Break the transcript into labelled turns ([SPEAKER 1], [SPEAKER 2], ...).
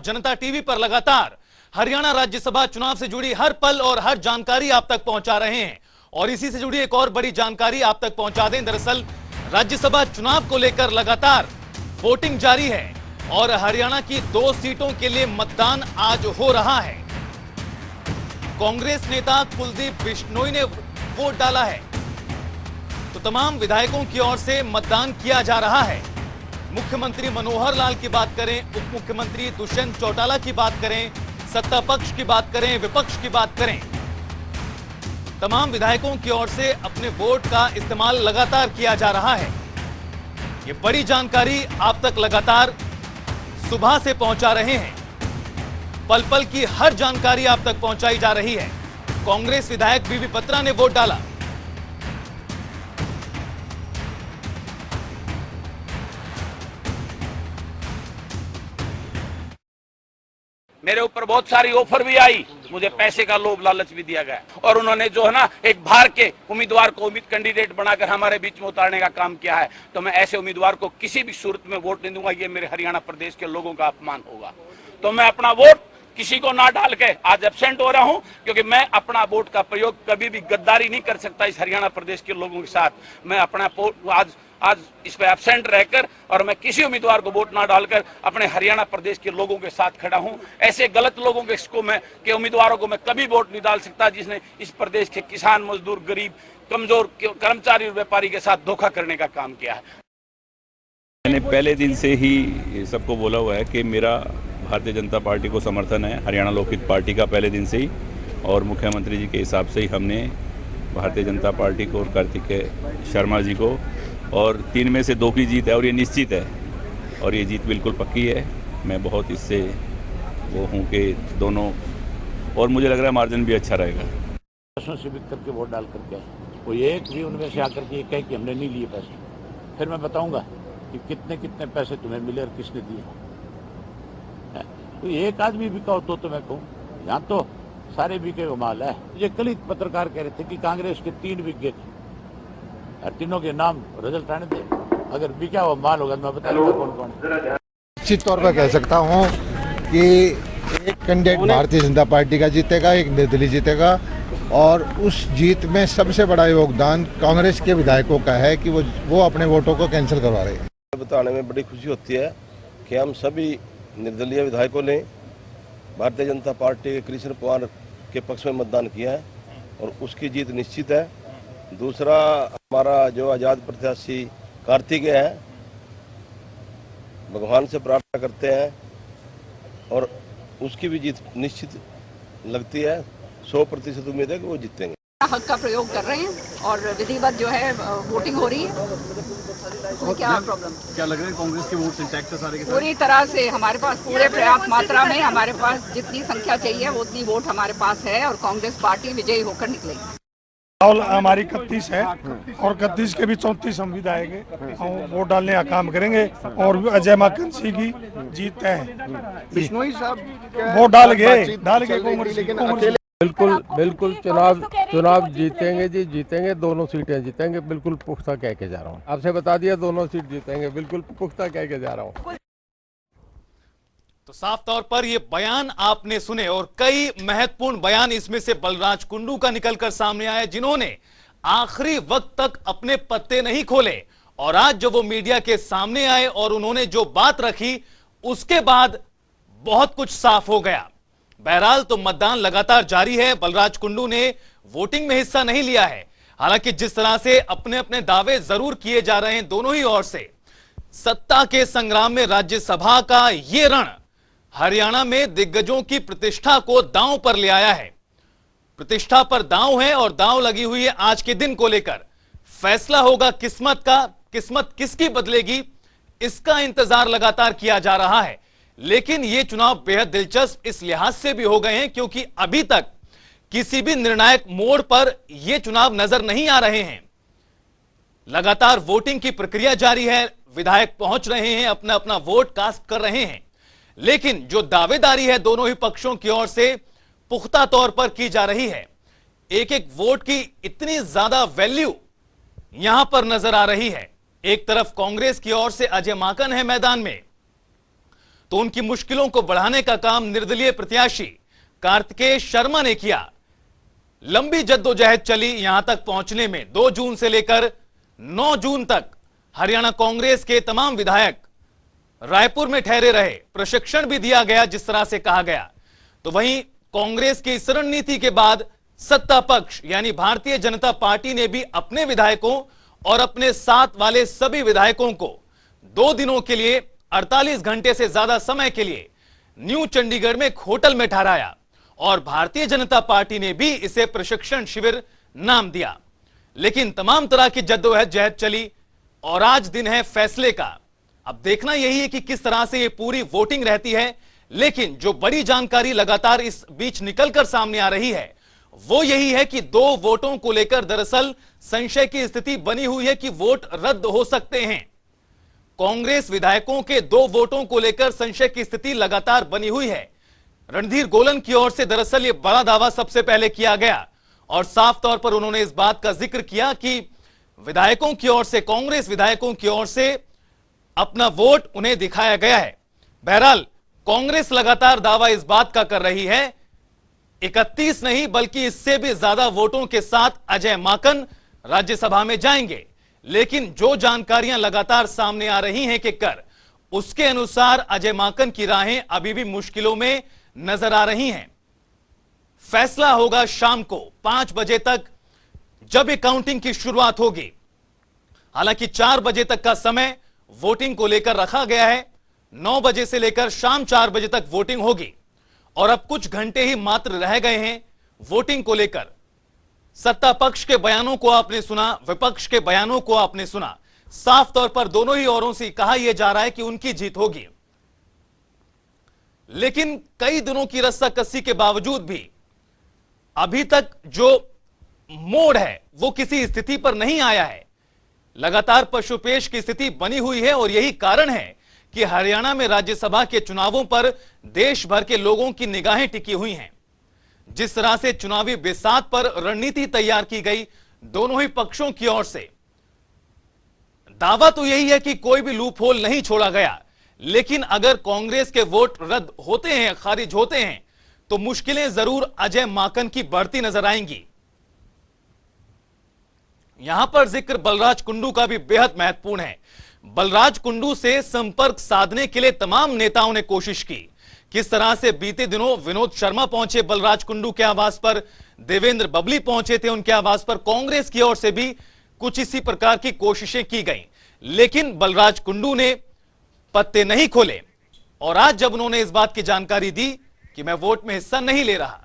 [SPEAKER 1] जनता TV पर लगातार हरियाणा राज्यसभा चुनाव से जुड़ी हर पल और हर जानकारी आप तक पहुंचा रहे हैं और इसी से जुड़ी एक और बड़ी जानकारी आप तक पहुंचा दें। दरअसल राज्यसभा चुनाव को लेकर लगातार वोटिंग जारी है और हरियाणा की 2 सीटों के लिए मतदान आज हो रहा है। कांग्रेस नेता कुलदीप बिश्नोई ने वोट डाला है तो तमाम विधायकों की ओर से मतदान किया जा रहा है। मुख्यमंत्री मनोहर लाल की बात करें, उप मुख्यमंत्री दुष्यंत चौटाला की बात करें, सत्ता पक्ष की बात करें, विपक्ष की बात करें, तमाम विधायकों की ओर से अपने वोट का इस्तेमाल लगातार किया जा रहा है। ये बड़ी जानकारी आप तक लगातार सुबह से पहुंचा रहे हैं। पल पल की हर जानकारी आप तक पहुंचाई जा रही है। कांग्रेस विधायक बीबी बत्रा ने वोट डाला।
[SPEAKER 2] मेरे ऊपर बहुत सारी ऑफर भी आई, मुझे पैसे का लोभ लालच भी दिया गया और उन्होंने जो है ना एक बाहर के उम्मीदवार को कैंडिडेट बनाकर हमारे बीच में उतारने का काम किया है। तो मैं ऐसे उम्मीदवार को किसी भी सूरत में वोट नहीं दूंगा। ये मेरे हरियाणा प्रदेश के लोगों का अपमान होगा। तो मैं अपना वोट किसी को ना डाल के आज एब्सेंट हो रहा हूं, क्योंकि मैं अपना वोट का प्रयोग कभी भी गद्दारी नहीं कर सकता इस हरियाणा प्रदेश के लोगों के साथ। मैं अपना आज इस पे एब्सेंट रहकर और मैं किसी उम्मीदवार को वोट ना डालकर अपने हरियाणा प्रदेश के लोगों के साथ खड़ा हूं। ऐसे गलत लोगों के उम्मीदवारों को मैं कभी वोट नहीं डाल सकता जिसने इस प्रदेश के किसान, मजदूर, गरीब, कमजोर, कर्मचारी और व्यापारी के साथ धोखा करने का काम किया है।
[SPEAKER 3] मैंने पहले दिन से ही सबको बोला हुआ है कि मेरा भारतीय जनता पार्टी को समर्थन है, हरियाणा लोकहित पार्टी का पहले दिन से ही, और मुख्यमंत्री जी के हिसाब से ही हमने भारतीय जनता पार्टी को और कार्तिकेय शर्मा जी को, और 3 में से 2 की जीत है और ये निश्चित है और ये जीत बिल्कुल पक्की है। मैं बहुत इससे वो हूँ कि दोनों, और मुझे लग रहा है मार्जिन भी अच्छा रहेगा।
[SPEAKER 4] से भी करके वोट डाल करके आए, कोई एक भी उनमें से आकर के कहे कि हमने नहीं लिए पैसे, फिर मैं बताऊंगा कि कितने कितने पैसे तुम्हें मिले और किसने दिए। कोई एक आदमी भी कहो तो मैं कहूँ, यहाँ तो सारे बिके हुए माल है। ये कल ही पत्रकार कह रहे थे कि कांग्रेस के 3 बिके थे, तीनों के नाम रिजल्ट आने दे, अगर बिका हुआ माल होगा तो मैं बता दूंगा कौन कौन।
[SPEAKER 5] निश्चित तौर पर कह सकता हूँ कि एक कैंडिडेट भारतीय जनता पार्टी का जीतेगा, एक निर्दलीय जीतेगा, और उस जीत में सबसे बड़ा योगदान कांग्रेस के विधायकों का है कि वो अपने वोटों को कैंसिल करवा रहे हैं।
[SPEAKER 6] बताने में बड़ी खुशी होती है कि हम सभी निर्दलीय विधायकों ने भारतीय जनता पार्टी के कृष्ण पवार के पक्ष में मतदान किया है और उसकी जीत निश्चित है। दूसरा, हमारा जो आज़ाद प्रत्याशी कार्तिकेय है, भगवान से प्रार्थना करते हैं और उसकी भी जीत निश्चित लगती है। 100% उम्मीद है कि वो जीतेंगे।
[SPEAKER 7] हक का प्रयोग कर रहे हैं और विधिवत जो है वोटिंग हो रही है। क्या प्रॉब्लम, क्या लग रहा है कांग्रेस के वोट इंटैक्ट है सारे के सारे? पूरी तरह से हमारे पास पूरे पर्याप्त मात्रा में हमारे पास जितनी संख्या चाहिए वो उतनी वोट हमारे पास है और कांग्रेस पार्टी विजयी होकर निकलेगी।
[SPEAKER 8] हमारी 31 है और 31 के भी 34 हम विधायक हम वोट डालने का काम करेंगे और अजय माकन सिंह की जीत है।
[SPEAKER 5] बिश्नोई साहब
[SPEAKER 8] वोट डाल गए
[SPEAKER 9] बिल्कुल चुनाव जीतेंगे जी, जीतेंगे, दोनों सीटें जीतेंगे, बिल्कुल पुख्ता कह के जा रहा हूँ। आपसे बता दिया दोनों सीट जीतेंगे, बिल्कुल पुख्ता कह के जा रहा हूँ।
[SPEAKER 1] तो साफ तौर पर ये बयान आपने सुने और कई महत्वपूर्ण बयान इसमें से बलराज कुंडू का निकलकर सामने आया, जिन्होंने आखिरी वक्त तक अपने पत्ते नहीं खोले और आज जब वो मीडिया के सामने आए और उन्होंने जो बात रखी उसके बाद बहुत कुछ साफ हो गया। बहरहाल तो मतदान लगातार जारी है। बलराज कुंडू ने वोटिंग में हिस्सा नहीं लिया है, हालांकि जिस तरह से अपने अपने दावे जरूर किए जा रहे हैं दोनों ही ओर से, सत्ता के संग्राम में राज्यसभा का ये रण हरियाणा में दिग्गजों की प्रतिष्ठा को दांव पर ले आया है। प्रतिष्ठा पर दांव है और दांव लगी हुई है आज के दिन को लेकर। फैसला होगा किस्मत का, किस्मत किसकी बदलेगी इसका इंतजार लगातार किया जा रहा है। लेकिन ये चुनाव बेहद दिलचस्प इस लिहाज से भी हो गए हैं क्योंकि अभी तक किसी भी निर्णायक मोड़ पर ये चुनाव नजर नहीं आ रहे हैं। लगातार वोटिंग की प्रक्रिया जारी है, विधायक पहुंच रहे हैं, अपना अपना वोट कास्ट कर रहे हैं, लेकिन जो दावेदारी है दोनों ही पक्षों की ओर से पुख्ता तौर पर की जा रही है। एक एक वोट की इतनी ज्यादा वैल्यू यहां पर नजर आ रही है। एक तरफ कांग्रेस की ओर से अजय माकन है मैदान में, तो उनकी मुश्किलों को बढ़ाने का काम निर्दलीय प्रत्याशी कार्तिकेय शर्मा ने किया। लंबी जद्दोजहद चली, यहां तक पहुंचने में 2 जून से लेकर 9 जून तक हरियाणा कांग्रेस के तमाम विधायक रायपुर में ठहरे रहे, प्रशिक्षण भी दिया गया जिस तरह से कहा गया। तो वहीं कांग्रेस की इस रणनीति के बाद सत्ता पक्ष यानी भारतीय जनता पार्टी ने भी अपने विधायकों और अपने साथ वाले सभी विधायकों को 2 दिनों के लिए 48 घंटे से ज्यादा समय के लिए न्यू चंडीगढ़ में एक होटल में ठहराया और भारतीय जनता पार्टी ने भी इसे प्रशिक्षण शिविर नाम दिया। लेकिन तमाम तरह की जद्दोजहद चली और आज दिन है फैसले का। अब देखना यही है कि किस तरह से ये पूरी वोटिंग रहती है। लेकिन जो बड़ी जानकारी लगातार इस बीच निकलकर सामने आ रही है वो यही है कि 2 वोटों को लेकर दरअसल संशय की स्थिति बनी हुई है कि वोट रद्द हो सकते हैं। कांग्रेस विधायकों के 2 वोटों को लेकर संशय की स्थिति लगातार बनी हुई है। रणधीर गोलन की ओर से दरअसल यह बड़ा दावा सबसे पहले किया गया और साफ तौर पर उन्होंने इस बात का जिक्र किया कि विधायकों की ओर से, कांग्रेस विधायकों की ओर से अपना वोट उन्हें दिखाया गया है। बहरहाल कांग्रेस लगातार दावा इस बात का कर रही है 31 नहीं बल्कि इससे भी ज्यादा वोटों के साथ अजय माकन राज्यसभा में जाएंगे। लेकिन जो जानकारियां लगातार सामने आ रही हैं कि उसके अनुसार अजय माकन की राहें अभी भी मुश्किलों में नजर आ रही हैं। फैसला होगा शाम को 5 बजे तक जब काउंटिंग की शुरुआत होगी। हालांकि 4 बजे तक का समय वोटिंग को लेकर रखा गया है। 9 बजे से लेकर शाम 4 बजे तक वोटिंग होगी और अब कुछ घंटे ही मात्र रह गए हैं वोटिंग को लेकर। सत्ता पक्ष के बयानों को आपने सुना, विपक्ष के बयानों को आपने सुना। साफ तौर पर दोनों ही ओरों से कहा यह जा रहा है कि उनकी जीत होगी। लेकिन कई दिनों की रस्साकसी के बावजूद भी अभी तक जो मोड़ है वो किसी स्थिति पर नहीं आया है। लगातार पशुपेश की स्थिति बनी हुई है और यही कारण है कि हरियाणा में राज्यसभा के चुनावों पर देश भर के लोगों की निगाहें टिकी हुई हैं। जिस तरह से चुनावी बिसात पर रणनीति तैयार की गई दोनों ही पक्षों की ओर से, दावा तो यही है कि कोई भी लूप होल नहीं छोड़ा गया। लेकिन अगर कांग्रेस के वोट रद्द होते हैं, खारिज होते हैं, तो मुश्किलें जरूर अजय माकन की बढ़ती नजर आएंगी। यहां पर जिक्र बलराज कुंडू का भी बेहद महत्वपूर्ण है। बलराज कुंडू से संपर्क साधने के लिए तमाम नेताओं ने कोशिश की। किस तरह से बीते दिनों विनोद शर्मा पहुंचे बलराज कुंडू के आवास पर, देवेंद्र बबली पहुंचे थे उनके आवास पर, कांग्रेस की ओर से भी कुछ इसी प्रकार की कोशिशें की गई। लेकिन बलराज कुंडू ने पत्ते नहीं खोले और आज जब उन्होंने इस बात की जानकारी दी कि मैं वोट में हिस्सा नहीं ले रहा,